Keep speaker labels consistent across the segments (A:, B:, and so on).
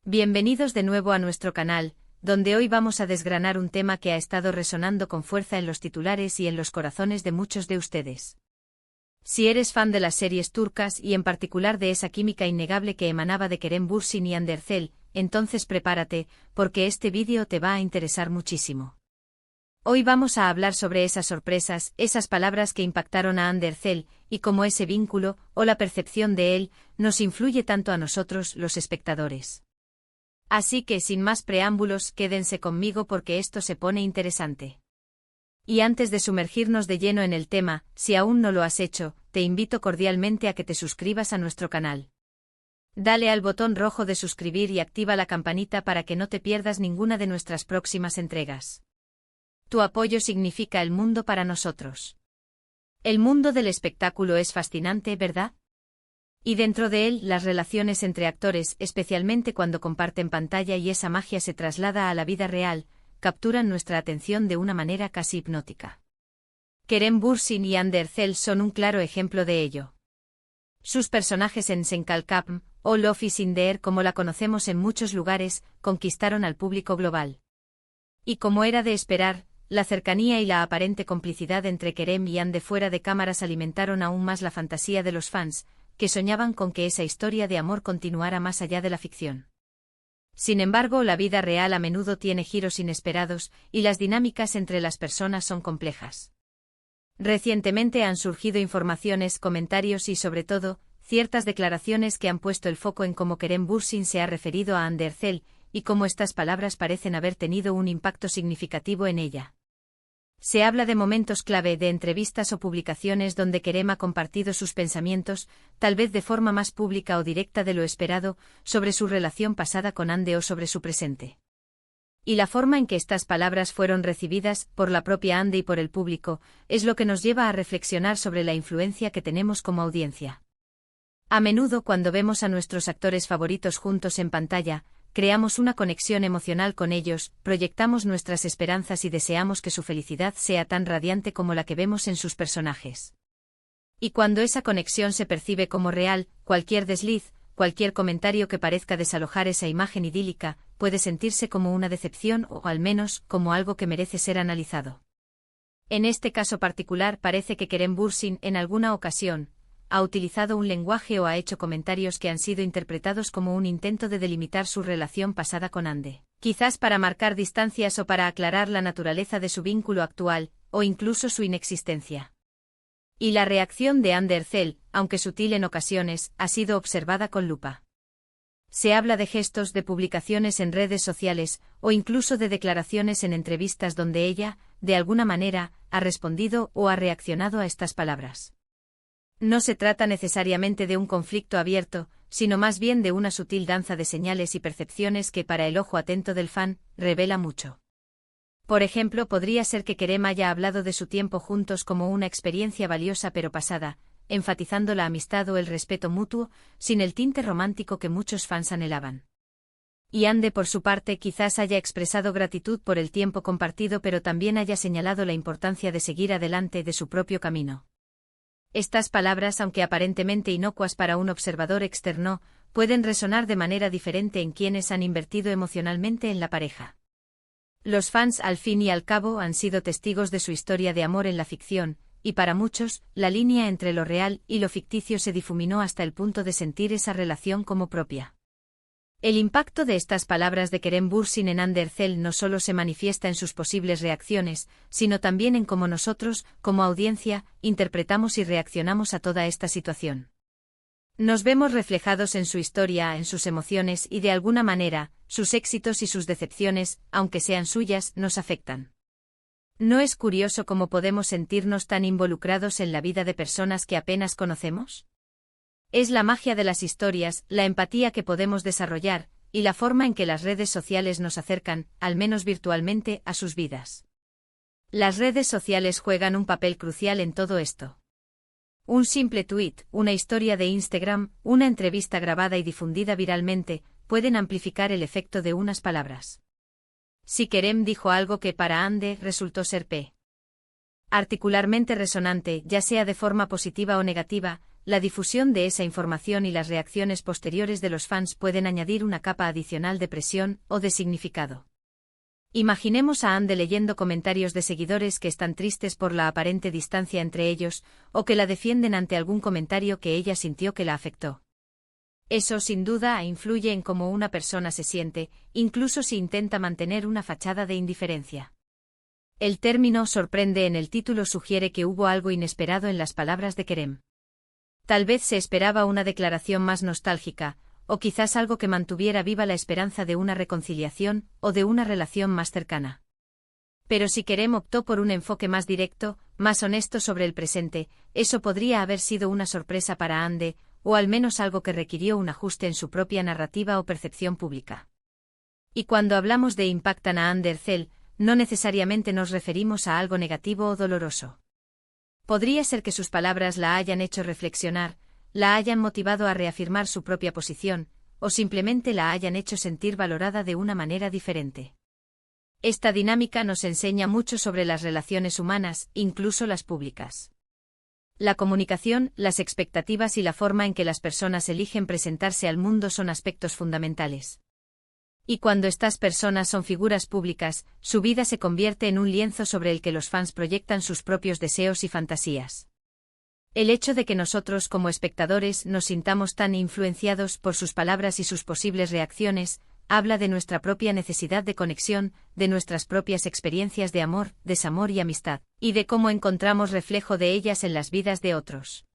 A: Bienvenidos de nuevo a nuestro canal, donde hoy vamos a desgranar un tema que ha estado resonando con fuerza en los titulares y en los corazones de muchos de ustedes. Si eres fan de las series turcas y en particular de esa química innegable que emanaba de Kerem Bürsin y Hande Erçel, entonces prepárate, porque este vídeo te va a interesar muchísimo. Hoy vamos a hablar sobre esas sorpresas, esas palabras que impactaron a Hande Erçel, y cómo ese vínculo, o la percepción de él, nos influye tanto a nosotros, los espectadores. Así que sin más preámbulos, quédense conmigo porque esto se pone interesante. Y antes de sumergirnos de lleno en el tema, si aún no lo has hecho, te invito cordialmente a que te suscribas a nuestro canal. Dale al botón rojo de suscribir y activa la campanita para que no te pierdas ninguna de nuestras próximas entregas. Tu apoyo significa el mundo para nosotros. El mundo del espectáculo es fascinante, ¿verdad? Y dentro de él, las relaciones entre actores, especialmente cuando comparten pantalla y esa magia se traslada a la vida real, capturan nuestra atención de una manera casi hipnótica. Kerem Bürsin y Hande Erçel son un claro ejemplo de ello. Sus personajes en Sen Kalkapm, o Love is in the Air como la conocemos en muchos lugares, conquistaron al público global. Y como era de esperar, la cercanía y la aparente complicidad entre Kerem y Hande fuera de cámaras alimentaron aún más la fantasía de los fans, que soñaban con que esa historia de amor continuara más allá de la ficción. Sin embargo, la vida real a menudo tiene giros inesperados, y las dinámicas entre las personas son complejas. Recientemente han surgido informaciones, comentarios y, sobre todo, ciertas declaraciones que han puesto el foco en cómo Kerem Bürsin se ha referido a Hande Erçel, y cómo estas palabras parecen haber tenido un impacto significativo en ella. Se habla de momentos clave de entrevistas o publicaciones donde Kerem ha compartido sus pensamientos, tal vez de forma más pública o directa de lo esperado, sobre su relación pasada con Hande o sobre su presente. Y la forma en que estas palabras fueron recibidas, por la propia Hande y por el público, es lo que nos lleva a reflexionar sobre la influencia que tenemos como audiencia. A menudo cuando vemos a nuestros actores favoritos juntos en pantalla, creamos una conexión emocional con ellos, proyectamos nuestras esperanzas y deseamos que su felicidad sea tan radiante como la que vemos en sus personajes. Y cuando esa conexión se percibe como real, cualquier desliz, cualquier comentario que parezca desalojar esa imagen idílica, puede sentirse como una decepción o al menos como algo que merece ser analizado. En este caso particular parece que Kerem Bürsin en alguna ocasión ha utilizado un lenguaje o ha hecho comentarios que han sido interpretados como un intento de delimitar su relación pasada con Hande, quizás para marcar distancias o para aclarar la naturaleza de su vínculo actual, o incluso su inexistencia. Y la reacción de Hande Erçel, aunque sutil en ocasiones, ha sido observada con lupa. Se habla de gestos, de publicaciones en redes sociales, o incluso de declaraciones en entrevistas donde ella, de alguna manera, ha respondido o ha reaccionado a estas palabras. No se trata necesariamente de un conflicto abierto, sino más bien de una sutil danza de señales y percepciones que para el ojo atento del fan, revela mucho. Por ejemplo, podría ser que Kerem haya hablado de su tiempo juntos como una experiencia valiosa pero pasada, enfatizando la amistad o el respeto mutuo, sin el tinte romántico que muchos fans anhelaban. Y Hande por su parte quizás haya expresado gratitud por el tiempo compartido pero también haya señalado la importancia de seguir adelante de su propio camino. Estas palabras, aunque aparentemente inocuas para un observador externo, pueden resonar de manera diferente en quienes han invertido emocionalmente en la pareja. Los fans, al fin y al cabo, han sido testigos de su historia de amor en la ficción, y para muchos, la línea entre lo real y lo ficticio se difuminó hasta el punto de sentir esa relación como propia. El impacto de estas palabras de Kerem Bürsin en Hande Erçel no solo se manifiesta en sus posibles reacciones, sino también en cómo nosotros, como audiencia, interpretamos y reaccionamos a toda esta situación. Nos vemos reflejados en su historia, en sus emociones y de alguna manera, sus éxitos y sus decepciones, aunque sean suyas, nos afectan. ¿No es curioso cómo podemos sentirnos tan involucrados en la vida de personas que apenas conocemos? Es la magia de las historias, la empatía que podemos desarrollar, y la forma en que las redes sociales nos acercan, al menos virtualmente, a sus vidas. Las redes sociales juegan un papel crucial en todo esto. Un simple tuit, una historia de Instagram, una entrevista grabada y difundida viralmente, pueden amplificar el efecto de unas palabras. Si Kerem dijo algo que para Hande resultó ser particularmente resonante, ya sea de forma positiva o negativa, la difusión de esa información y las reacciones posteriores de los fans pueden añadir una capa adicional de presión o de significado. Imaginemos a Ande leyendo comentarios de seguidores que están tristes por la aparente distancia entre ellos, o que la defienden ante algún comentario que ella sintió que la afectó. Eso sin duda influye en cómo una persona se siente, incluso si intenta mantener una fachada de indiferencia. El término sorprende en el título sugiere que hubo algo inesperado en las palabras de Kerem. Tal vez se esperaba una declaración más nostálgica, o quizás algo que mantuviera viva la esperanza de una reconciliación o de una relación más cercana. Pero si Kerem optó por un enfoque más directo, más honesto sobre el presente, eso podría haber sido una sorpresa para Ande, o al menos algo que requirió un ajuste en su propia narrativa o percepción pública. Y cuando hablamos de impactan a Ande Erçel, no necesariamente nos referimos a algo negativo o doloroso. Podría ser que sus palabras la hayan hecho reflexionar, la hayan motivado a reafirmar su propia posición, o simplemente la hayan hecho sentir valorada de una manera diferente. Esta dinámica nos enseña mucho sobre las relaciones humanas, incluso las públicas. La comunicación, las expectativas y la forma en que las personas eligen presentarse al mundo son aspectos fundamentales. Y cuando estas personas son figuras públicas, su vida se convierte en un lienzo sobre el que los fans proyectan sus propios deseos y fantasías. El hecho de que nosotros como espectadores nos sintamos tan influenciados por sus palabras y sus posibles reacciones, habla de nuestra propia necesidad de conexión, de nuestras propias experiencias de amor, desamor y amistad, y de cómo encontramos reflejo de ellas en las vidas de otros.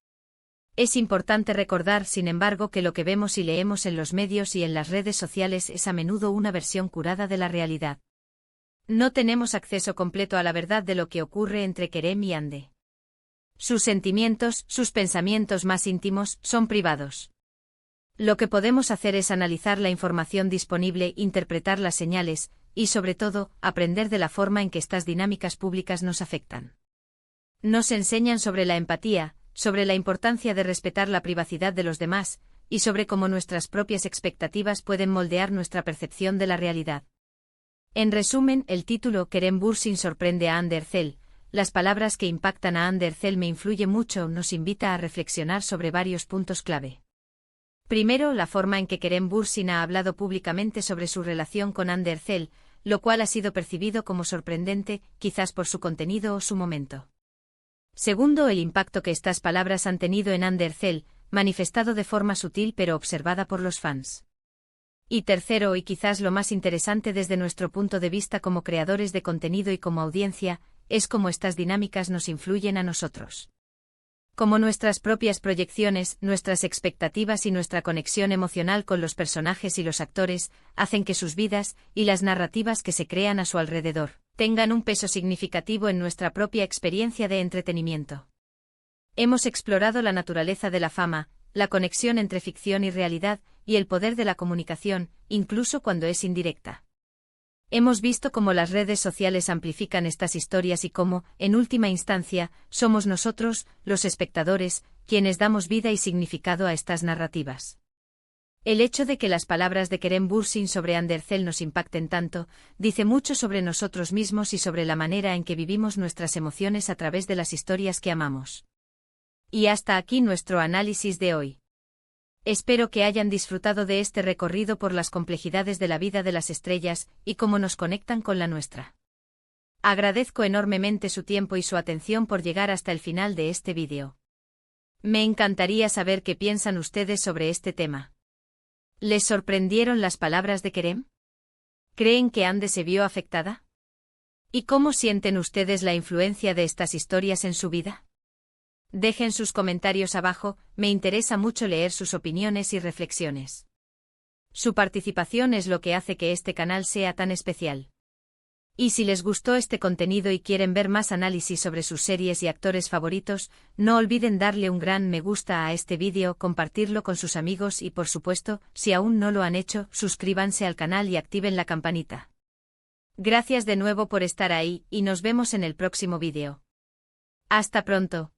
A: Es importante recordar, sin embargo, que lo que vemos y leemos en los medios y en las redes sociales es a menudo una versión curada de la realidad. No tenemos acceso completo a la verdad de lo que ocurre entre Kerem y Ande. Sus sentimientos, sus pensamientos más íntimos, son privados. Lo que podemos hacer es analizar la información disponible, interpretar las señales, y sobre todo, aprender de la forma en que estas dinámicas públicas nos afectan. Nos enseñan sobre la empatía, sobre la importancia de respetar la privacidad de los demás, y sobre cómo nuestras propias expectativas pueden moldear nuestra percepción de la realidad. En resumen, el título Kerem Bürsin sorprende a Ande Erçel. Las palabras que impactan a Ande Erçel me influye mucho, nos invita a reflexionar sobre varios puntos clave. Primero, la forma en que Kerem Bürsin ha hablado públicamente sobre su relación con Ande Erçel, lo cual ha sido percibido como sorprendente, quizás por su contenido o su momento. Segundo, el impacto que estas palabras han tenido en Ande Erçel, manifestado de forma sutil pero observada por los fans. Y tercero, y quizás lo más interesante desde nuestro punto de vista como creadores de contenido y como audiencia, es cómo estas dinámicas nos influyen a nosotros. Cómo nuestras propias proyecciones, nuestras expectativas y nuestra conexión emocional con los personajes y los actores, hacen que sus vidas, y las narrativas que se crean a su alrededor, tengan un peso significativo en nuestra propia experiencia de entretenimiento. Hemos explorado la naturaleza de la fama, la conexión entre ficción y realidad, y el poder de la comunicación, incluso cuando es indirecta. Hemos visto cómo las redes sociales amplifican estas historias y cómo, en última instancia, somos nosotros, los espectadores, quienes damos vida y significado a estas narrativas. El hecho de que las palabras de Kerem Bürsin sobre Ande Erçel nos impacten tanto, dice mucho sobre nosotros mismos y sobre la manera en que vivimos nuestras emociones a través de las historias que amamos. Y hasta aquí nuestro análisis de hoy. Espero que hayan disfrutado de este recorrido por las complejidades de la vida de las estrellas y cómo nos conectan con la nuestra. Agradezco enormemente su tiempo y su atención por llegar hasta el final de este vídeo. Me encantaría saber qué piensan ustedes sobre este tema. ¿Les sorprendieron las palabras de Kerem? ¿Creen que Ande se vio afectada? ¿Y cómo sienten ustedes la influencia de estas historias en su vida? Dejen sus comentarios abajo, me interesa mucho leer sus opiniones y reflexiones. Su participación es lo que hace que este canal sea tan especial. Y si les gustó este contenido y quieren ver más análisis sobre sus series y actores favoritos, no olviden darle un gran me gusta a este vídeo, compartirlo con sus amigos y por supuesto, si aún no lo han hecho, suscríbanse al canal y activen la campanita. Gracias de nuevo por estar ahí y nos vemos en el próximo vídeo. Hasta pronto.